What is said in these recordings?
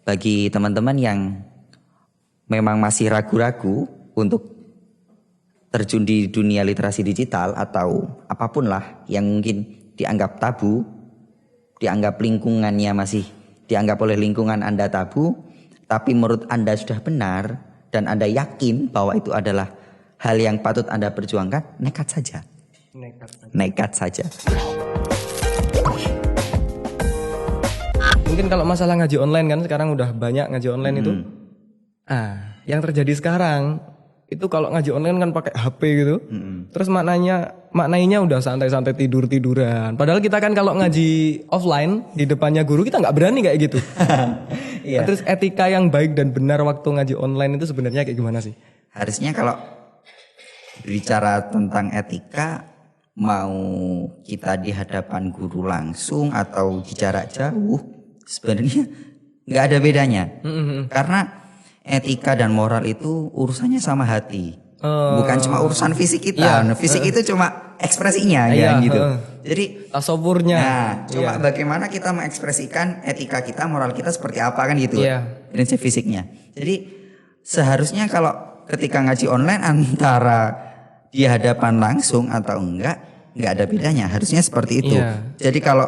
bagi teman-teman yang memang masih ragu-ragu untuk terjun di dunia literasi digital atau apapun lah yang mungkin dianggap tabu, dianggap lingkungannya masih dianggap oleh lingkungan Anda tabu, tapi menurut Anda sudah benar dan Anda yakin bahwa itu adalah hal yang patut Anda perjuangkan, nekat saja. Nekat saja. Mungkin kalau masalah ngaji online kan sekarang udah banyak ngaji online itu. Yang terjadi sekarang itu kalau ngaji online kan pakai HP gitu. Terus maknanya udah santai-santai tidur-tiduran. Padahal kita kan kalau ngaji offline di depannya guru kita nggak berani kayak gitu. Iya. Terus etika yang baik dan benar waktu ngaji online itu sebenarnya kayak gimana sih? Harusnya kalau bicara tentang etika, mau kita di hadapan guru langsung atau di jarak jauh, sebenarnya nggak ada bedanya. Karena etika dan moral itu urusannya sama hati, bukan cuma urusan fisik kita. Fisik itu cuma ekspresinya, kan gitu. Jadi tasawurnya. Nah, cuma bagaimana kita mengekspresikan etika kita, moral kita seperti apa kan gitu. Prinsip fisiknya. Jadi seharusnya kalau ketika ngaji online antara di hadapan langsung atau enggak ada bedanya. Harusnya seperti itu. Jadi kalau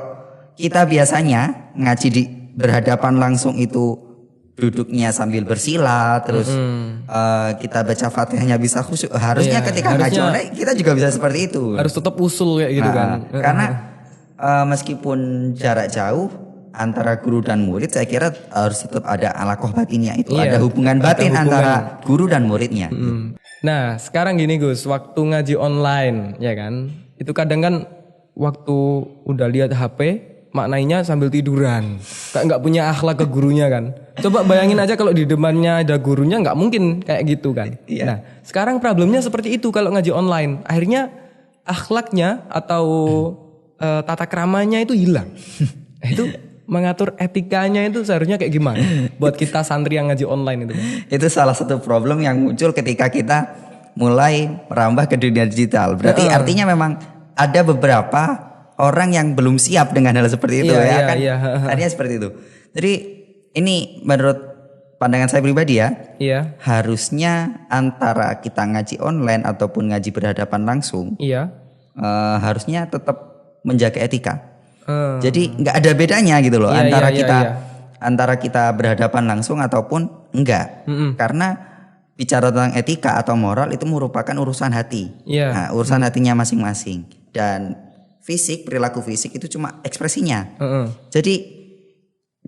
kita biasanya ngaji di berhadapan langsung itu duduknya sambil bersila, terus kita baca Fatihahnya bisa khusyuk. Harusnya ketika ngaji online kita juga bisa seperti itu. Harus tetap usul kayak gitu kan. Karena meskipun jarak jauh antara guru dan murid, saya kira harus tetap ada alaqah batinnya itu. Ada hubungan batin antara guru dan muridnya. Nah, sekarang gini Gus, waktu ngaji online ya kan, itu kadang kan waktu udah lihat HP maknanya sambil tiduran, kayak nggak punya akhlak ke gurunya kan. Coba bayangin aja kalau di depannya ada gurunya, nggak mungkin kayak gitu kan. Nah, sekarang problemnya seperti itu kalau ngaji online. Akhirnya akhlaknya atau tata keramanya itu hilang. Itu mengatur etikanya itu seharusnya kayak gimana buat kita santri yang ngaji online itu? Itu salah satu problem yang muncul ketika kita mulai merambah ke dunia digital. Berarti artinya memang ada beberapa orang yang belum siap dengan hal seperti itu Artinya seperti itu. Jadi ini menurut pandangan saya pribadi harusnya antara kita ngaji online ataupun ngaji berhadapan langsung, harusnya tetap menjaga etika. Jadi nggak ada bedanya gitu loh antara kita berhadapan langsung ataupun enggak. Karena bicara tentang etika atau moral itu merupakan urusan hati. Nah, urusan hatinya masing-masing. Dan perilaku fisik itu cuma ekspresinya. Jadi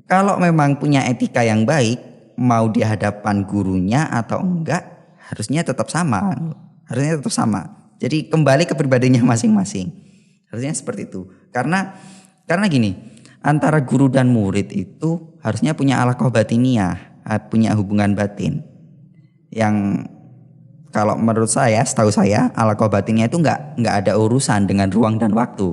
kalau memang punya etika yang baik, mau di hadapan gurunya atau enggak, harusnya tetap sama. Jadi kembali ke pribadinya masing-masing. Harusnya seperti itu. Karena gini, antara guru dan murid itu harusnya punya alaqah batiniyah, punya hubungan batin. Yang kalau menurut saya, setahu saya, alaqah batinnya itu nggak ada urusan dengan ruang dan waktu.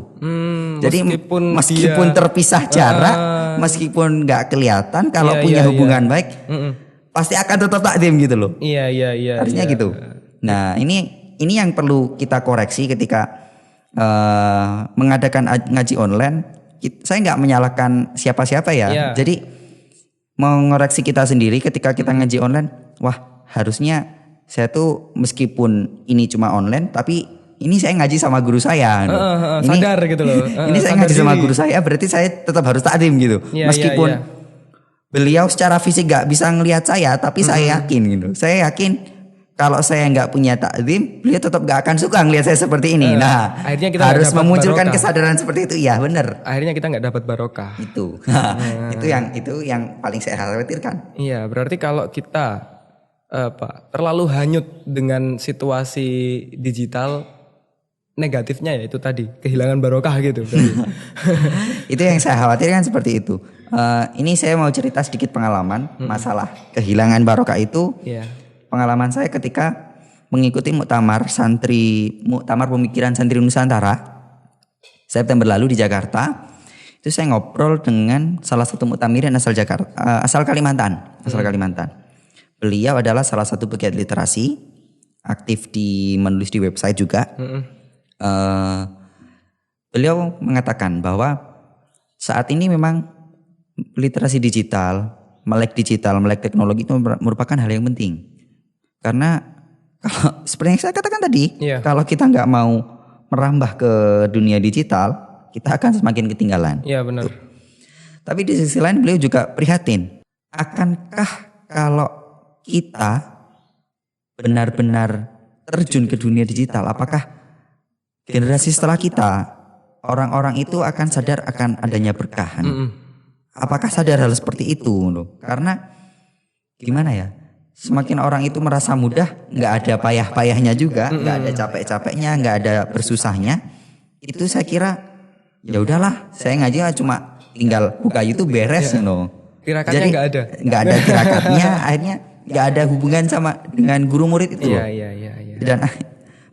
Jadi meskipun terpisah jarak, meskipun nggak kelihatan, kalau punya hubungan baik, pasti akan tetap takdim gitu loh. Harusnya gitu. Nah ini yang perlu kita koreksi ketika mengadakan ngaji online. Saya nggak menyalahkan siapa-siapa ya. Jadi mengoreksi kita sendiri ketika kita ngaji online. Wah, harusnya saya tuh meskipun ini cuma online, tapi ini saya ngaji sama guru saya. Sadar gitu loh. Ini saya ngaji sama guru saya, berarti saya tetap harus takdim gitu. Meskipun beliau secara fisik gak bisa ngelihat saya, tapi saya yakin gitu. Saya yakin kalau saya nggak punya takdim, beliau tetap gak akan suka ngelihat saya seperti ini. Nah, akhirnya kita harus memunculkan kesadaran seperti itu. Ya benar. Akhirnya kita nggak dapat barokah. Itu yang paling saya khawatirkan. Iya, berarti kalau kita terlalu hanyut dengan situasi digital, negatifnya ya itu tadi kehilangan barokah gitu. Itu yang saya khawatirkan seperti itu. Ini saya mau cerita sedikit pengalaman masalah kehilangan barokah itu. Pengalaman saya ketika mengikuti muktamar pemikiran santri Nusantara September lalu di Jakarta. Itu saya ngobrol dengan salah satu muktamirin asal Kalimantan. Beliau adalah salah satu pegiat literasi, aktif menulis di website juga. Beliau mengatakan bahwa saat ini memang literasi digital melek digital, melek teknologi itu merupakan hal yang penting. Karena kalau seperti yang saya katakan tadi, kalau kita nggak mau merambah ke dunia digital, kita akan semakin ketinggalan. Iya benar. Tapi di sisi lain beliau juga prihatin. Akankah kalau kita benar-benar terjun ke dunia digital, apakah generasi setelah kita, orang-orang itu akan sadar akan adanya berkah? Apakah sadar hal seperti itu? Karena gimana ya? Semakin orang itu merasa mudah, nggak ada payah-payahnya juga, nggak ada capek-capeknya, nggak ada bersusahnya. Itu saya kira ya udahlah, saya ngaji cuma tinggal buka YouTube beres, Tirakatnya nggak ada tirakatnya, akhirnya nggak ada hubungan sama dengan guru murid itu. Iya. Dan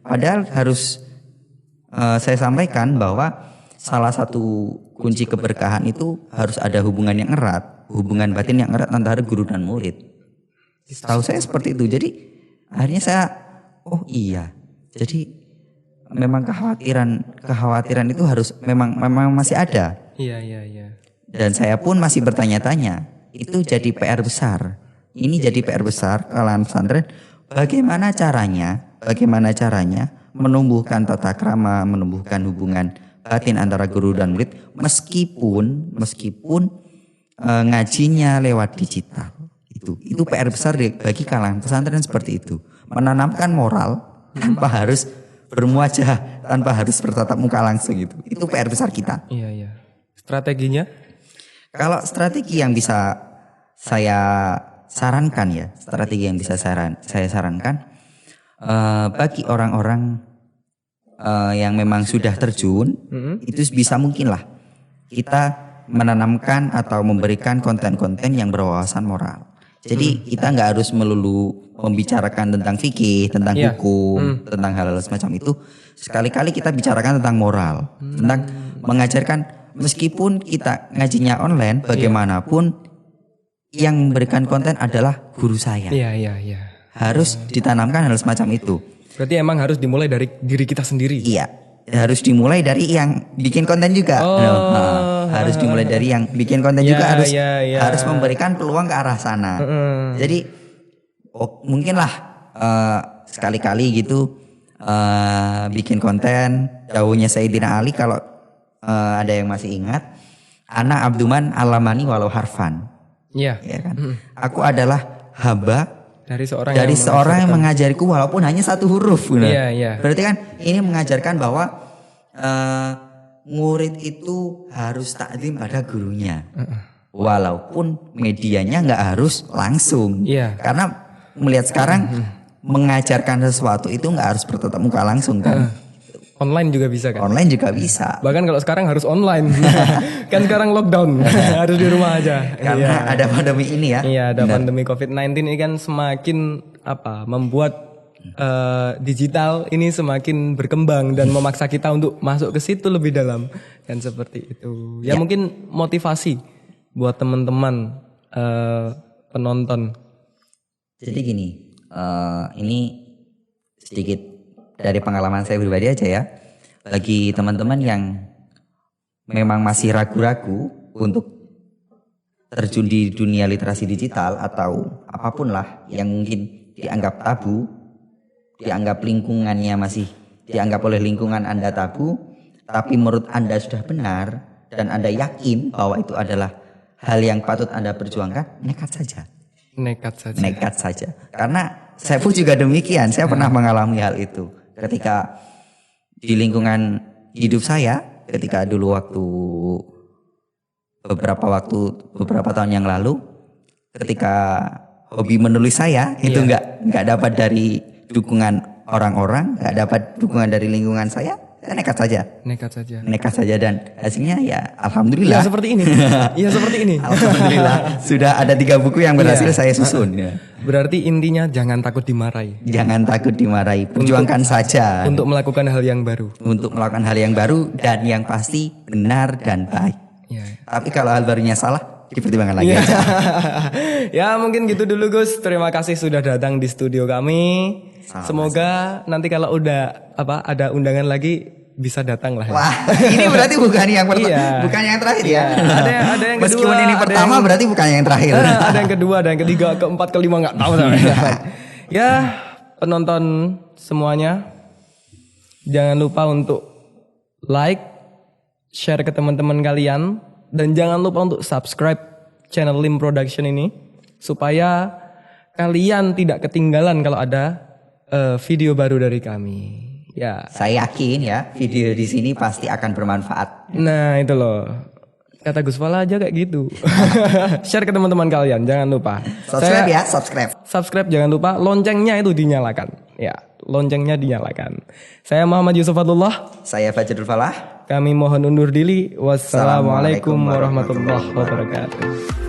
padahal harus saya sampaikan bahwa salah satu kunci keberkahan itu harus ada hubungan yang erat, hubungan batin yang erat antara guru dan murid. Tahu saya seperti itu. Jadi akhirnya saya oh iya. Jadi memang kekhawatiran itu harus memang masih ada. Iya. Dan saya pun masih bertanya-tanya. Itu jadi PR besar. Ini jadi PR besar kalangan pesantren. Bagaimana caranya menumbuhkan tata krama, menumbuhkan hubungan batin antara guru dan murid meskipun ngajinya lewat digital. Itu PR besar bagi kalangan pesantren seperti itu. Menanamkan moral tanpa harus bermuajah, tanpa harus bertatap muka langsung itu. Itu PR besar kita. Iya. Strateginya? Kalau strategi yang bisa saya sarankan saya sarankan bagi orang-orang yang memang sudah terjun, itu bisa mungkinlah kita menanamkan atau memberikan konten-konten yang berwawasan moral. Jadi kita nggak harus melulu membicarakan tentang fikih, tentang hukum, tentang hal-hal semacam itu. Sekali-kali kita bicarakan tentang moral, tentang mengajarkan meskipun kita ngajinya online, bagaimanapun yang memberikan konten adalah guru saya. Iya. Harus ditanamkan hal semacam itu. Berarti emang harus dimulai dari diri kita sendiri. Iya, harus dimulai dari yang bikin konten juga. Harus dimulai dari yang bikin konten juga harus memberikan peluang ke arah sana. Jadi mungkinlah sekali-kali gitu bikin konten. Dawuhnya Sayyidina Ali kalau ada yang masih ingat, ana abduman alamani walau harfan. Iya. Ya kan? Aku adalah hamba dari seorang yang mengajariku walaupun hanya satu huruf. Iya. Berarti kan ini mengajarkan bahwa murid itu harus takzim pada gurunya. Walaupun medianya nggak harus langsung. Iya. Karena melihat sekarang mengajarkan sesuatu itu nggak harus bertatap muka langsung kan. Online juga bisa kan? Online juga bisa. Bahkan kalau sekarang harus online. Kan sekarang lockdown. Harus di rumah aja. Karena ada pandemi ini ya. Iya, ada pandemi COVID-19 ini kan semakin membuat digital ini semakin berkembang dan memaksa kita untuk masuk ke situ lebih dalam. Kan seperti itu. Ya mungkin motivasi buat teman-teman penonton. Jadi gini, ini sedikit dari pengalaman saya pribadi aja ya. Bagi teman-teman yang memang masih ragu-ragu untuk terjun di dunia literasi digital atau apapun lah yang mungkin dianggap tabu, dianggap lingkungannya masih dianggap oleh lingkungan Anda tabu, tapi menurut Anda sudah benar dan Anda yakin bahwa itu adalah hal yang patut Anda perjuangkan, nekat saja. Nekat saja. Karena saya pun juga demikian, saya pernah mengalami hal itu. Ketika di lingkungan hidup saya, ketika dulu beberapa tahun yang lalu, ketika hobi menulis saya itu nggak dapat dari dukungan orang-orang, nggak dapat dukungan dari lingkungan saya nekat saja dan hasilnya ya alhamdulillah. Ya seperti ini. Alhamdulillah sudah ada 3 buku yang berhasil saya susun. Berarti intinya jangan takut dimarahi. Perjuangkan saja. Untuk melakukan hal yang baru. Dan yang pasti benar dan baik. Ya. Tapi kalau hal barunya salah, dipertimbangkan lagi aja. Ya mungkin gitu dulu Gus. Terima kasih sudah datang di studio kami. Semoga nanti kalau udah ada undangan lagi bisa datang lah. Wah, ini berarti bukan yang pertama, Iya. bukan yang terakhir ya. Ada yang kedua. Meskipun ini pertama berarti bukan yang terakhir. Ada yang kedua, ada yang ketiga, keempat, kelima nggak tahu namanya. Ya, penonton semuanya, jangan lupa untuk like, share ke teman-teman kalian, dan jangan lupa untuk subscribe channel Lim Production ini supaya kalian tidak ketinggalan kalau ada video baru dari kami. Ya. Saya yakin ya video di sini pasti akan bermanfaat. Nah itu loh. Kata Gus Fala aja kayak gitu. Share ke teman-teman kalian, jangan lupa. Subscribe ya, subscribe. Subscribe jangan lupa, loncengnya itu dinyalakan. Ya, loncengnya dinyalakan. Saya Muhammad Yusuf Abdullah. Saya Fajrul Falah. Kami mohon undur diri. Wassalamualaikum warahmatullahi wabarakatuh.